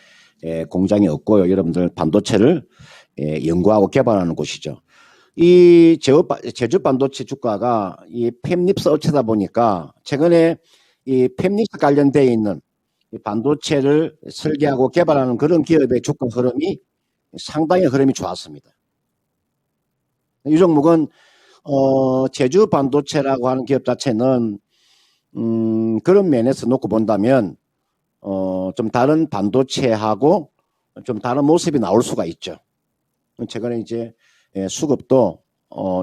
공장이 없고요. 여러분들 반도체를 연구하고 개발하는 곳이죠. 이 제주 반도체 주가가 이 팹립스 업체다 보니까 최근에 이 팹립스 관련되어 있는 이 반도체를 설계하고 개발하는 그런 기업의 주가 흐름이 상당히 흐름이 좋았습니다. 이 종목은 제주 반도체라고 하는 기업 자체는 그런 면에서 놓고 본다면 좀 다른 반도체하고 좀 다른 모습이 나올 수가 있죠. 최근에 이제 수급도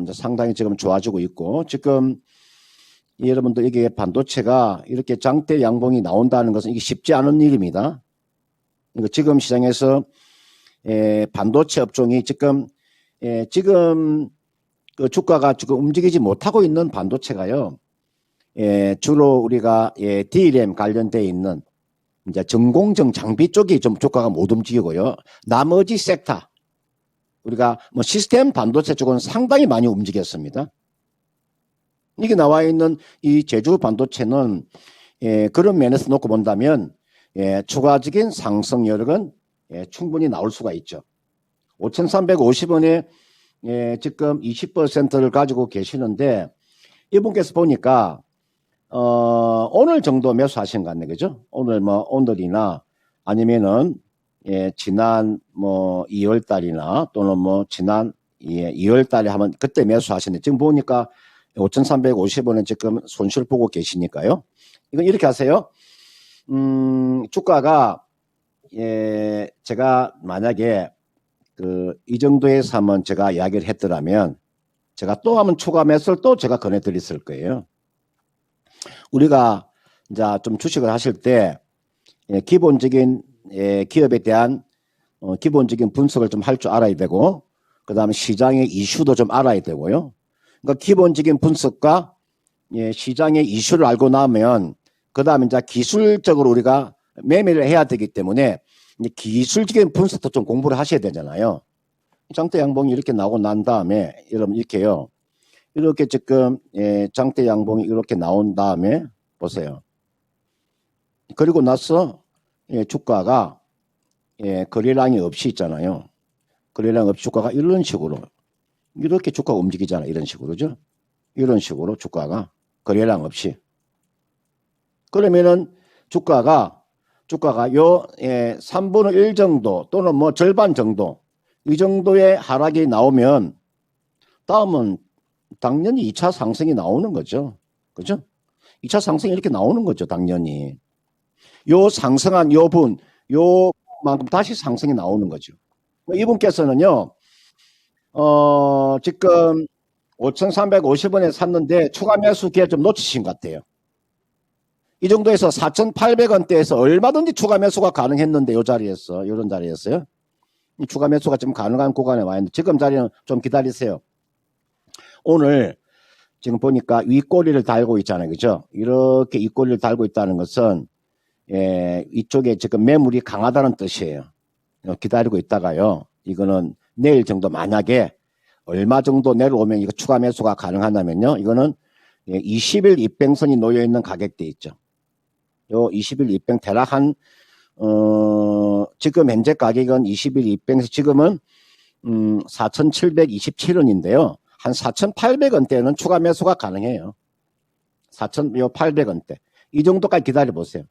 이제 상당히 지금 좋아지고 있고 지금 여러분들 이게 반도체가 이렇게 장대 양봉이 나온다는 것은 이게 쉽지 않은 일입니다. 그러니까 지금 시장에서 반도체 업종이 지금 그 주가가 지금 움직이지 못하고 있는 반도체가요. 주로 우리가 DRAM 관련돼 있는 이제 전공정 장비 쪽이 좀 주가가 못 움직이고요. 나머지 섹터 우리가 뭐 시스템 반도체 쪽은 상당히 많이 움직였습니다. 이게 나와 있는 이 제주 반도체는 그런 면에서 놓고 본다면 추가적인 상승 여력은 충분히 나올 수가 있죠. 5,350원에 지금 20%를 가지고 계시는데 이분께서 보니까 오늘 정도 매수하신 것 같네, 그죠? 오늘이나 아니면은 지난 2월 달이나 또는 지난 2월 달에 하면 그때 매수하시는데 지금 보니까 5,350원은 지금 손실 보고 계시니까요. 이건 이렇게 하세요. 주가가 제가 만약에 이 정도에서 한번 제가 이야기를 했더라면 제가 또 한번 추가 매수를 또 제가 권해드렸을 거예요. 우리가 이제 좀 주식을 하실 때 기본적인 기업에 대한 기본적인 분석을 좀 할 줄 알아야 되고, 그 다음에 시장의 이슈도 좀 알아야 되고요. 그러니까 기본적인 분석과 시장의 이슈를 알고 나면 그 다음에 이제 기술적으로 우리가 매매를 해야 되기 때문에 기술적인 분석도 좀 공부를 하셔야 되잖아요. 장대 양봉이 이렇게 나오고 난 다음에 여러분 이렇게요. 이렇게 지금 장대 양봉이 이렇게 나온 다음에 보세요. 그리고 나서 주가가 거래량이 없이 있잖아요. 거래량 없이 주가가 이런 식으로 이렇게 주가가 움직이잖아요. 이런 식으로죠. 이런 식으로 주가가 거래량 없이. 그러면은 주가가 요 3분의 1 정도 또는 뭐 절반 정도 이 정도의 하락이 나오면 다음은 당연히 2차 상승이 나오는 거죠. 그죠? 2차 상승이 이렇게 나오는 거죠. 당연히. 요 상승한 요만큼 다시 상승이 나오는 거죠. 이분께서는요, 지금 5,350원에 샀는데 추가 매수 기회 좀 놓치신 것 같아요. 이 정도에서 4,800원대에서 얼마든지 추가 매수가 가능했는데 요 자리에서, 요런 자리에서요. 이 추가 매수가 지금 가능한 구간에 와 있는데 지금 자리는 좀 기다리세요. 오늘 지금 보니까 윗꼬리를 달고 있잖아요. 그죠? 이렇게 윗꼬리를 달고 있다는 것은 이쪽에 지금 매물이 강하다는 뜻이에요. 기다리고 있다가요. 이거는 내일 정도 만약에 얼마 정도 내려오면 이거 추가 매수가 가능하냐면요. 이거는 20일 입병선이 놓여 있는 가격대 있죠. 요 20일 입병 대략 한 지금 현재 가격은 20일 입병에서 지금은 4,727원인데요. 한 4,800원대는 추가 매수가 가능해요. 4,800원대. 이 정도까지 기다려 보세요.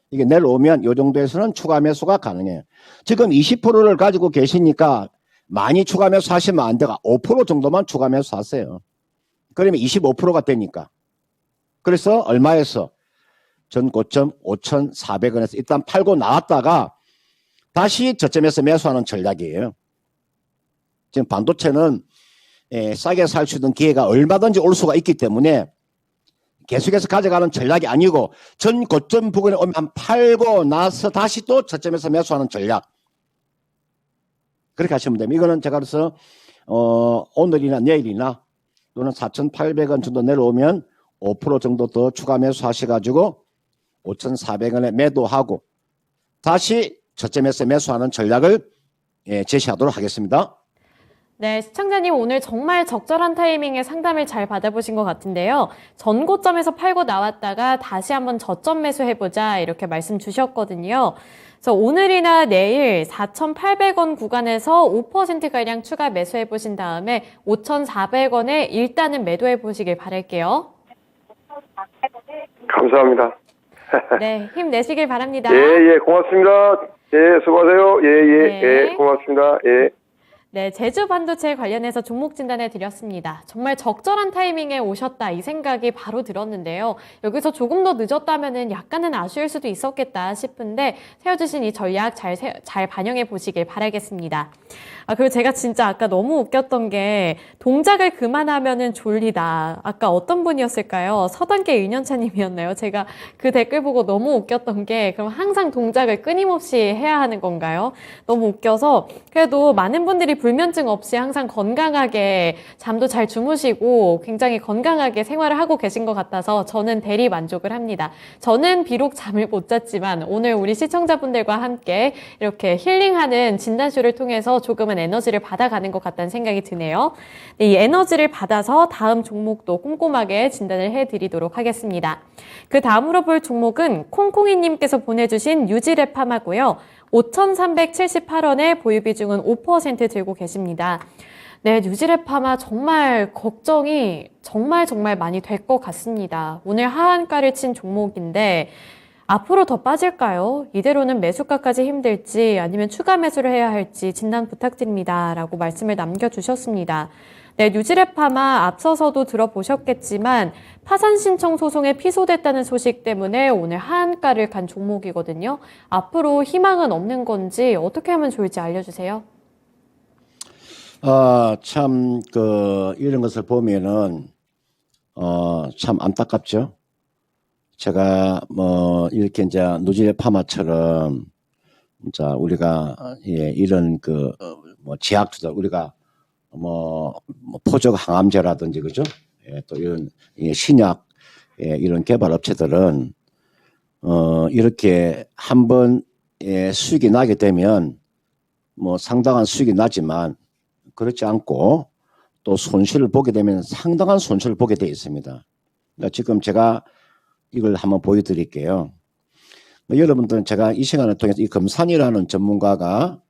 이게 내려오면 이 정도에서는 추가 매수가 가능해요. 지금 20%를 가지고 계시니까 많이 추가 매수 하시면 안 돼가 5% 정도만 추가 매수 하세요. 그러면 25%가 되니까. 그래서 얼마에서? 전 고점 5,400원에서 일단 팔고 나왔다가 다시 저점에서 매수하는 전략이에요. 지금 반도체는 싸게 살 수 있는 기회가 얼마든지 올 수가 있기 때문에 계속해서 가져가는 전략이 아니고 전 고점 부근에 오면 팔고 나서 다시 또 저점에서 매수하는 전략. 그렇게 하시면 됩니다. 이거는 제가 그래서 오늘이나 내일이나 또는 4,800원 정도 내려오면 5% 정도 더 추가 매수하셔가지고 5,400원에 매도하고 다시 저점에서 매수하는 전략을 제시하도록 하겠습니다. 네, 시청자님 오늘 정말 적절한 타이밍에 상담을 잘 받아보신 것 같은데요. 전고점에서 팔고 나왔다가 다시 한번 저점 매수해보자 이렇게 말씀 주셨거든요. 그래서 오늘이나 내일 4,800원 구간에서 5%가량 추가 매수해보신 다음에 5,400원에 일단은 매도해보시길 바랄게요. 감사합니다. 네, 힘내시길 바랍니다. 예, 고맙습니다. 예, 수고하세요. 네. 고맙습니다. 예. 네, 제주 반도체 관련해서 종목 진단해 드렸습니다. 정말 적절한 타이밍에 오셨다 이 생각이 바로 들었는데요. 여기서 조금 더 늦었다면은 약간은 아쉬울 수도 있었겠다 싶은데 세워주신 이 전략 잘 반영해 보시길 바라겠습니다. 그리고 제가 진짜 아까 너무 웃겼던 게 동작을 그만하면은 졸리다. 아까 어떤 분이었을까요? 서단계 윤현차님이었나요? 제가 그 댓글 보고 너무 웃겼던 게 그럼 항상 동작을 끊임없이 해야 하는 건가요? 너무 웃겨서 그래도 많은 분들이 불면증 없이 항상 건강하게 잠도 잘 주무시고 굉장히 건강하게 생활을 하고 계신 것 같아서 저는 대리 만족을 합니다. 저는 비록 잠을 못 잤지만 오늘 우리 시청자분들과 함께 이렇게 힐링하는 진단쇼를 통해서 조금은 에너지를 받아가는 것 같다는 생각이 드네요. 네, 이 에너지를 받아서 다음 종목도 꼼꼼하게 진단을 해드리도록 하겠습니다. 그 다음으로 볼 종목은 콩콩이님께서 보내주신 유지레팜하고요. 5,378원에 보유 비중은 5% 들고 계십니다. 네, 뉴지레파마 정말 걱정이 정말 많이 될 것 같습니다. 오늘 하한가를 친 종목인데 앞으로 더 빠질까요? 이대로는 매수가까지 힘들지 아니면 추가 매수를 해야 할지 진단 부탁드립니다. 라고 말씀을 남겨주셨습니다. 네, 뉴질랩 파마 앞서서도 들어보셨겠지만 파산 신청 소송에 피소됐다는 소식 때문에 오늘 하한가를 간 종목이거든요. 앞으로 희망은 없는 건지 어떻게 하면 좋을지 알려주세요. 참, 이런 것을 보면은, 참 안타깝죠. 제가 이렇게 이제 누질레 파마처럼, 이제 우리가, 이런 제약주들, 우리가 포적 항암제라든지, 그죠? 또 이런 신약, 이런 개발 업체들은, 이렇게 한번 수익이 나게 되면, 상당한 수익이 나지만, 그렇지 않고 또 손실을 보게 되면 상당한 손실을 보게 되어 있습니다. 그러니까 지금 제가 이걸 한번 보여드릴게요. 여러분들은 제가 이 시간을 통해서 이 금산이라는 전문가가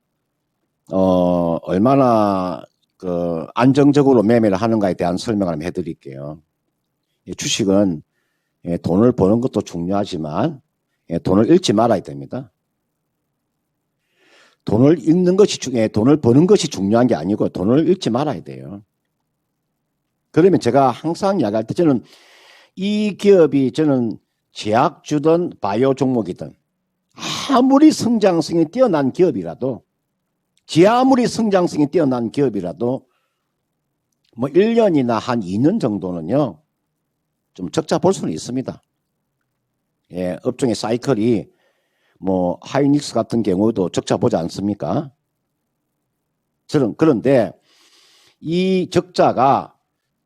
얼마나 안정적으로 매매를 하는가에 대한 설명을 한번 해드릴게요. 주식은 돈을 버는 것도 중요하지만 돈을 잃지 말아야 됩니다. 돈을 잃는 것이 돈을 버는 것이 중요한 게 아니고 돈을 잃지 말아야 돼요. 그러면 제가 항상 이야기할 때 저는 이 기업이 저는 제약주든 바이오 종목이든 아무리 성장성이 뛰어난 기업이라도 아무리 성장성이 뛰어난 기업이라도 1년이나 한 2년 정도는요 좀 적자 볼 수는 있습니다. 업종의 사이클이 하이닉스 같은 경우도 적자 보지 않습니까? 그런데 이 적자가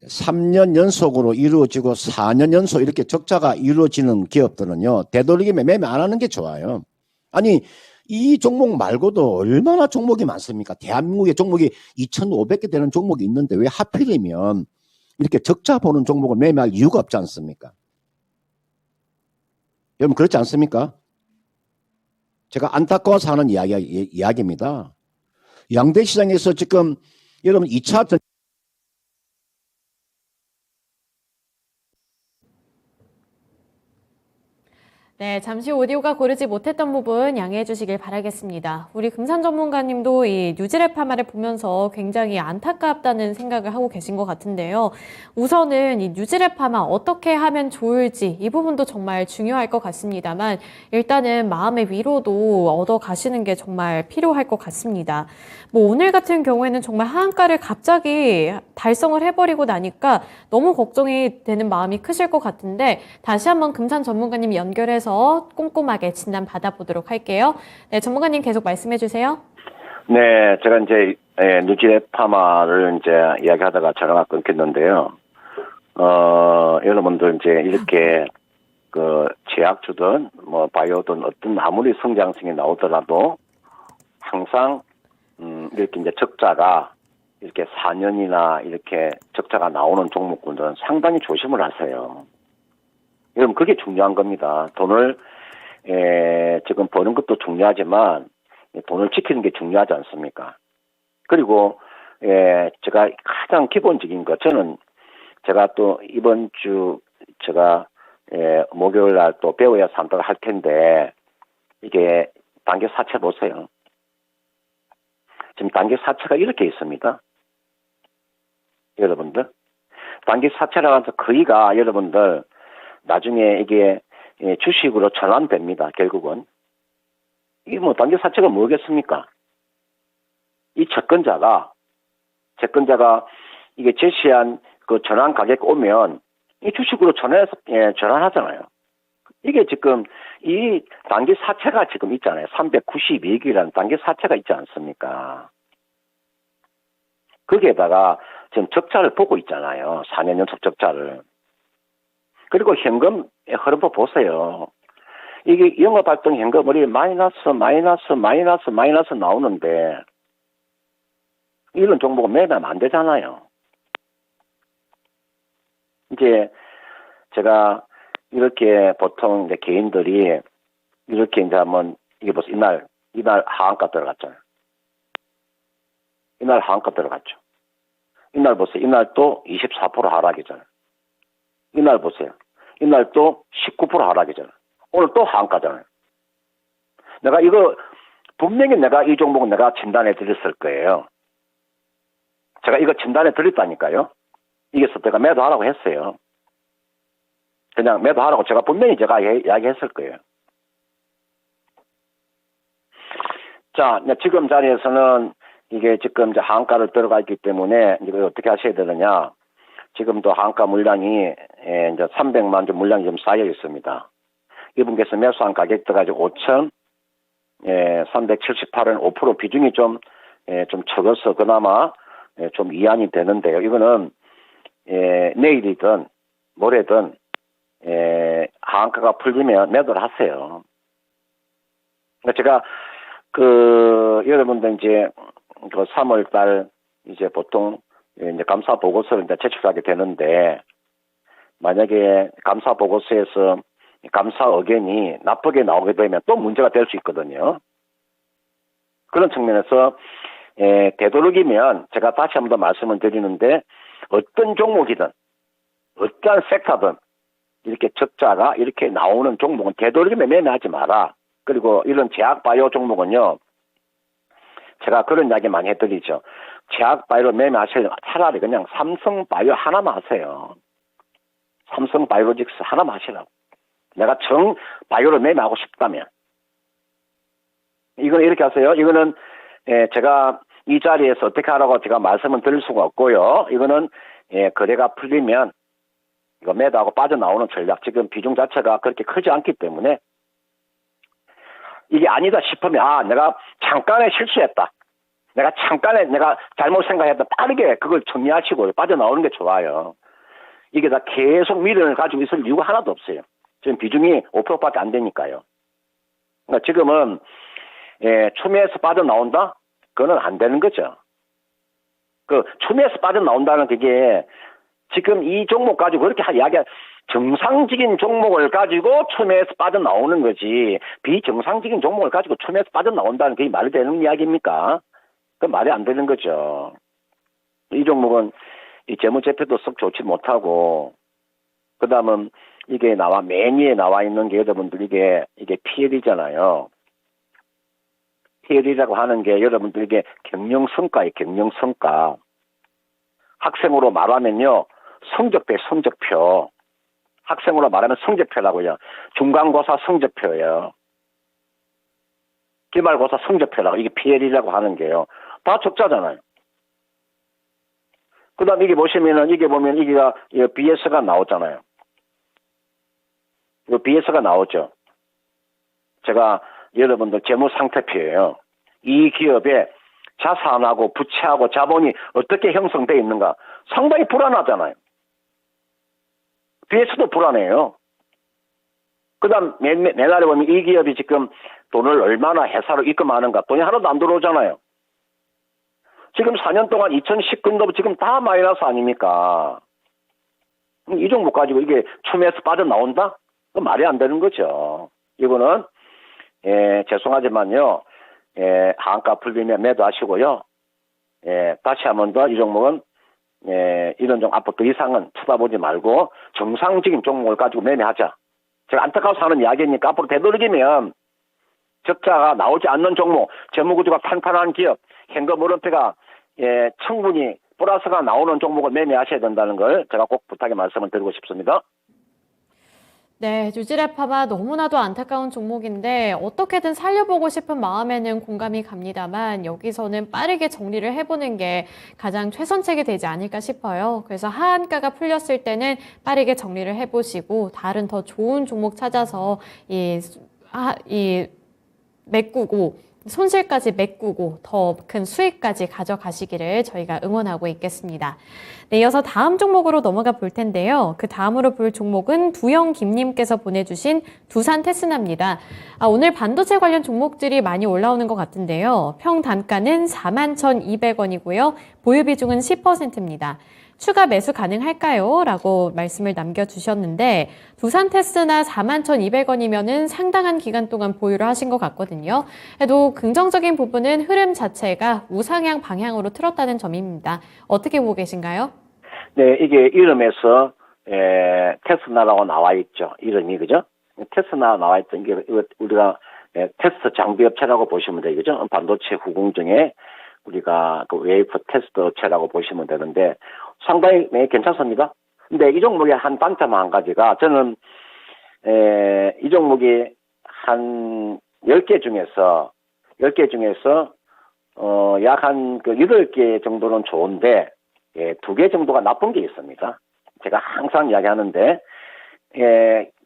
3년 연속으로 이루어지고 4년 연속 이렇게 적자가 이루어지는 기업들은요, 되도록이면 매매 안 하는 게 좋아요. 아니, 이 종목 말고도 얼마나 종목이 많습니까? 대한민국의 종목이 2,500개 되는 종목이 있는데 왜 하필이면 이렇게 적자 보는 종목을 매매할 이유가 없지 않습니까? 여러분, 그렇지 않습니까? 제가 안타까워서 하는 이야기입니다. 양대 시장에서 지금 여러분 2차 네, 잠시 오디오가 고르지 못했던 부분 양해해 주시길 바라겠습니다. 우리 금산 전문가님도 이 뉴질랩 파마를 보면서 굉장히 안타깝다는 생각을 하고 계신 것 같은데요. 우선은 이 뉴질랩 파마 어떻게 하면 좋을지 이 부분도 정말 중요할 것 같습니다만 일단은 마음의 위로도 얻어 가시는 게 정말 필요할 것 같습니다. 오늘 같은 경우에는 정말 하한가를 갑자기 달성을 해버리고 나니까 너무 걱정이 되는 마음이 크실 것 같은데 다시 한번 금산 전문가님 연결해서 꼼꼼하게 진단 받아보도록 할게요. 네, 전문가님 계속 말씀해 주세요. 네, 제가 이제 뉴질랩 파마를 이제 이야기하다가 전화가 끊겼는데요. 여러분들 이제 이렇게 제약주든 바이오든 어떤 아무리 성장성이 나오더라도 항상 이렇게 이제 적자가 이렇게 4년이나 이렇게 적자가 나오는 종목군들은 상당히 조심을 하세요. 여러분, 그게 중요한 겁니다. 돈을, 지금 버는 것도 중요하지만, 돈을 지키는 게 중요하지 않습니까? 그리고, 제가 가장 기본적인 것, 제가 또 이번 주, 목요일 날 또 배워야 산다고 할 텐데, 이게 단계 사채 보세요. 지금 단계 사채가 이렇게 있습니다. 여러분들. 단계 사채라고 해서 거의가 여러분들, 나중에 이게 주식으로 전환됩니다. 결국은. 이게 단기 사채가 뭐겠습니까? 이 채권자가 이게 제시한 그 전환 가격 오면 이 주식으로 전환하잖아요. 이게 지금 이 단기 사채가 지금 있잖아요. 392억이라는 단기 사채가 있지 않습니까? 거기에다가 지금 적자를 보고 있잖아요. 4년 연속 적자를. 그리고 현금 흐름표 보세요. 이게 영업활동 현금이 마이너스 나오는데 이런 종목은 매매하면 안 되잖아요. 이제 제가 이렇게 보통 이제 개인들이 이렇게 이제 한번 이게 보세요. 이날 하한가 들어갔잖아요. 이날 하한가 들어갔죠. 이날 보세요. 이날 또 24% 하락이잖아요. 이날 보세요. 이날 또 19% 하락이잖아요. 오늘 또 하한가잖아요. 분명히 내가 이 종목은 내가 진단해 드렸을 거예요. 제가 이거 진단해 드렸다니까요. 이게서 내가 매도하라고 했어요. 그냥 매도하라고 제가 분명히 제가 이야기했을 거예요. 자, 지금 자리에서는 이게 지금 이제 하한가를 들어가 있기 때문에 이제 어떻게 하셔야 되느냐. 지금도 하한가 물량이 이제 300만 주 물량이 좀 쌓여 있습니다. 이분께서 매수한 가격도 가지고 5,378원 5% 비중이 좀 적어서 그나마 좀 이안이 되는데요. 이거는 내일이든 모레든 하한가가 풀리면 매도를 하세요. 제가 여러분들 이제 3월 달 이제 보통 이제 감사 보고서를 이제 제출하게 되는데, 만약에 감사 보고서에서 감사 의견이 나쁘게 나오게 되면 또 문제가 될 수 있거든요. 그런 측면에서 되도록이면 제가 다시 한 번 더 말씀을 드리는데, 어떤 종목이든 어떠한 섹터든 이렇게 적자가 이렇게 나오는 종목은 되도록이면 매매하지 마라. 그리고 이런 제약바이오 종목은요, 제가 그런 이야기 많이 해드리죠. 제약바이오 매매하시면 차라리 그냥 삼성바이오 하나만 하세요. 삼성바이오로직스 하나만 하시라고. 내가 정바이오를 매매하고 싶다면. 이건 이렇게 하세요. 이거는 제가 이 자리에서 어떻게 하라고 제가 말씀을 드릴 수가 없고요. 이거는 거래가 풀리면 이거 매도하고 빠져나오는 전략. 지금 비중 자체가 그렇게 크지 않기 때문에 이게 아니다 싶으면 내가 잠깐에 실수했다. 내가 잘못 생각했다. 빠르게 그걸 정리하시고 빠져나오는 게 좋아요. 이게 다 계속 미련을 가지고 있을 이유가 하나도 없어요. 지금 비중이 5%밖에 안 되니까요. 그러니까 지금은 추매에서 빠져나온다? 그거는 안 되는 거죠. 추매에서 빠져나온다는 그게 지금 이 종목 가지고 그렇게 이야기할 정상적인 종목을 가지고 추매에서 빠져나오는 거지, 비정상적인 종목을 가지고 추매에서 빠져나온다는 그게 말이 되는 이야기입니까? 그 말이 안 되는 거죠. 이 종목은 이 재무제표도 썩 좋지 못하고, 그 다음은 이게 맨 위에 나와 있는 게 여러분들 이게 PL이잖아요. PL이라고 하는 게 여러분들 이게 경영성과예요, 경영성과. 학생으로 말하면요, 성적표. 학생으로 말하면 성적표라고요. 중간고사 성적표예요. 기말고사 성적표라고. 이게 PL이라고 하는 게요. 다 적자잖아요. 그 다음 이게 보시면은, 이게 BS가 나오잖아요. 이 BS가 나오죠. 제가 여러분들 재무상태표예요. 이 기업의 자산하고 부채하고 자본이 어떻게 형성되어 있는가. 상당히 불안하잖아요. BS도 불안해요. 그 다음 매날에 보면 이 기업이 지금 돈을 얼마나 회사로 입금하는가. 돈이 하나도 안 들어오잖아요. 지금 4년 동안 2019년도 지금 다 마이너스 아닙니까? 이 종목 가지고 이게 추매에서 빠져나온다? 그건 말이 안 되는 거죠. 이거는 죄송하지만요, 하한가 풀리면 매도하시고요. 다시 한 번 더 이 종목은 이런 종목 앞으로 더 이상은 쳐다보지 말고 정상적인 종목을 가지고 매매하자. 제가 안타까워서 하는 이야기니까 앞으로 되도록이면 적자가 나오지 않는 종목, 재무구조가 탄탄한 기업, 현금 물음표가 충분히 플러스가 나오는 종목을 매매하셔야 된다는 걸 제가 꼭 부탁의 말씀을 드리고 싶습니다. 네, 뉴지레파마 너무나도 안타까운 종목인데 어떻게든 살려보고 싶은 마음에는 공감이 갑니다만 여기서는 빠르게 정리를 해보는 게 가장 최선책이 되지 않을까 싶어요. 그래서 하한가가 풀렸을 때는 빠르게 정리를 해보시고 다른 더 좋은 종목 찾아서 메꾸고 손실까지 메꾸고 더 큰 수익까지 가져가시기를 저희가 응원하고 있겠습니다. 네, 이어서 다음 종목으로 넘어가 볼 텐데요. 그 다음으로 볼 종목은 두영김님께서 보내주신 두산 테스나입니다. 오늘 반도체 관련 종목들이 많이 올라오는 것 같은데요. 평단가는 41,200원이고요. 보유 비중은 10%입니다. 추가 매수 가능할까요? 라고 말씀을 남겨주셨는데 두산 테스나 41,200원이면은 상당한 기간 동안 보유를 하신 것 같거든요. 그래도 긍정적인 부분은 흐름 자체가 우상향 방향으로 틀었다는 점입니다. 어떻게 보고 계신가요? 네, 이게 이름에서 테스나라고 나와 있죠. 이름이, 그죠? 테스나 나와 있던 게 우리가 테스트 장비 업체라고 보시면 되죠. 반도체 후공정에 우리가 그 웨이브 테스트체라고 보시면 되는데 상당히 괜찮습니다. 근데 이 종목의 한 단점 한 가지가 저는 이 종목이 한 10개 중에서 약 한 그 8개 정도는 좋은데 2개 정도가 나쁜 게 있습니다. 제가 항상 이야기하는데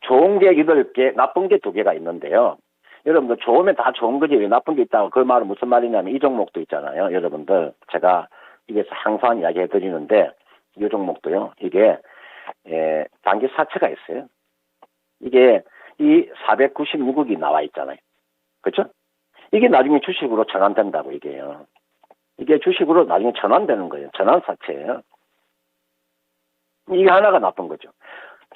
좋은 게 8개, 나쁜 게 2개가 있는데요. 여러분들 좋으면 다 좋은 거지 왜 나쁜 게 있다고 그 말은 무슨 말이냐면 이 종목도 있잖아요. 여러분들 제가 입에서 항상 이야기해 드리는데 이 종목도요. 이게 단기 사채가 있어요. 이게 이 496억이 나와 있잖아요. 그렇죠? 이게 나중에 주식으로 전환된다고 이게요. 이게 주식으로 나중에 전환되는 거예요. 전환 사채예요. 이게 하나가 나쁜 거죠.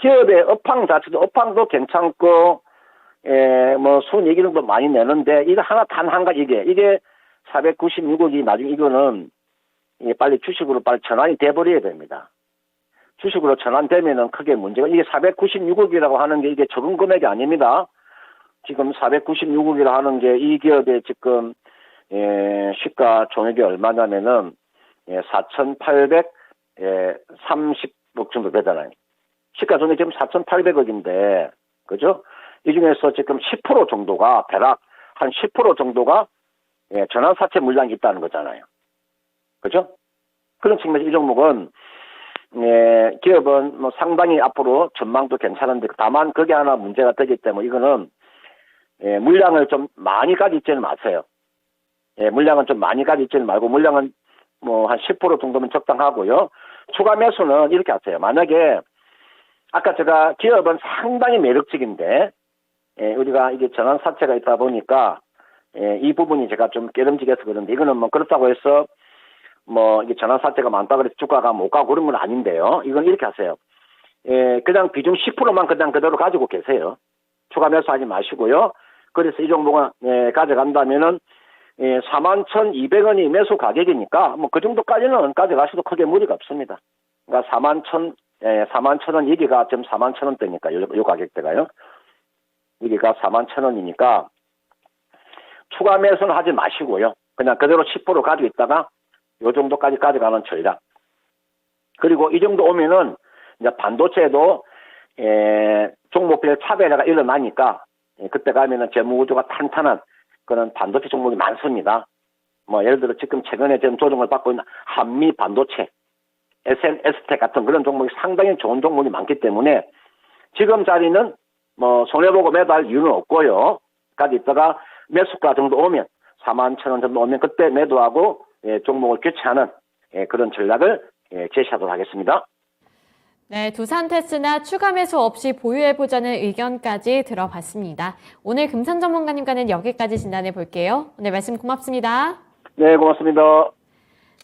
기업의 업황 자체도 업황도 괜찮고 뭐 순이익도 많이 내는데 이거 하나 단 한 가지 이게 496억이 나중에 이거는 이게 빨리 주식으로 빨리 전환이 돼버려야 됩니다. 주식으로 전환되면은 크게 문제가 이게 496억이라고 하는 게 이게 적은 금액이 아닙니다. 지금 496억이라 하는 게 이 기업의 지금 시가 종액이 얼마냐면은 4,830억 정도 되잖아요. 시가 종액이 지금 4,800억인데 그죠? 이 중에서 지금 10% 정도가 대략 한 10% 정도가 전환사채 물량이 있다는 거잖아요. 그죠? 그런 측면에서 이 종목은 기업은 뭐 상당히 앞으로 전망도 괜찮은데 다만 그게 하나 문제가 되기 때문에 이거는 물량을 좀 많이 가지지는 마세요. 물량은 좀 많이 가지지는 말고 물량은 뭐 한 10% 정도면 적당하고요. 추가 매수는 이렇게 하세요. 만약에 아까 제가 기업은 상당히 매력적인데 우리가 이게 전환사채가 있다 보니까 이 부분이 제가 좀 깨름직해서 그런데 이거는 뭐 그렇다고 해서 뭐 이게 전환사채가 많다고 해서 주가가 못 가고 그런 건 아닌데요. 이건 이렇게 하세요. 그냥 비중 10%만 그냥 그대로 가지고 계세요. 추가 매수하지 마시고요. 그래서 이 종목은 가져간다면은 41,200원이 매수 가격이니까 뭐 그 정도까지는 가져가셔도 크게 무리가 없습니다. 그러니까 41,000원 여기가 지금 41,000원대니까 요 가격대가요. 여기가 41,000원이니까 추가 매수는 하지 마시고요. 그냥 그대로 10% 가지고 있다가 요 정도까지 가져가는 전략. 그리고 이 정도 오면은 이제 반도체도 종목별 차별화가 일어나니까 그때 가면은 재무구조가 탄탄한 그런 반도체 종목이 많습니다. 뭐 예를 들어 지금 최근에 지금 조정을 받고 있는 한미 반도체, SNS텍 같은 그런 종목이 상당히 좋은 종목이 많기 때문에 지금 자리는 뭐 손해보고 매도할 이유는 없고요. 까지 있다가 매수가 정도 오면 41,000원 정도 오면 그때 매도하고 종목을 교체하는 그런 전략을 제시하도록 하겠습니다. 네, 두산테스나 추가 매수 없이 보유해보자는 의견까지 들어봤습니다. 오늘 금산 전문가님과는 여기까지 진단해 볼게요. 오늘 말씀 고맙습니다. 네, 고맙습니다.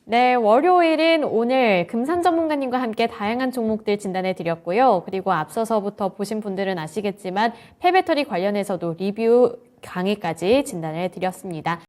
네, 월요일인 오늘 금산 전문가님과 함께 다양한 종목들 진단해 드렸고요. 그리고 앞서서부터 보신 분들은 아시겠지만 폐배터리 관련해서도 리뷰 강의까지 진단해 드렸습니다.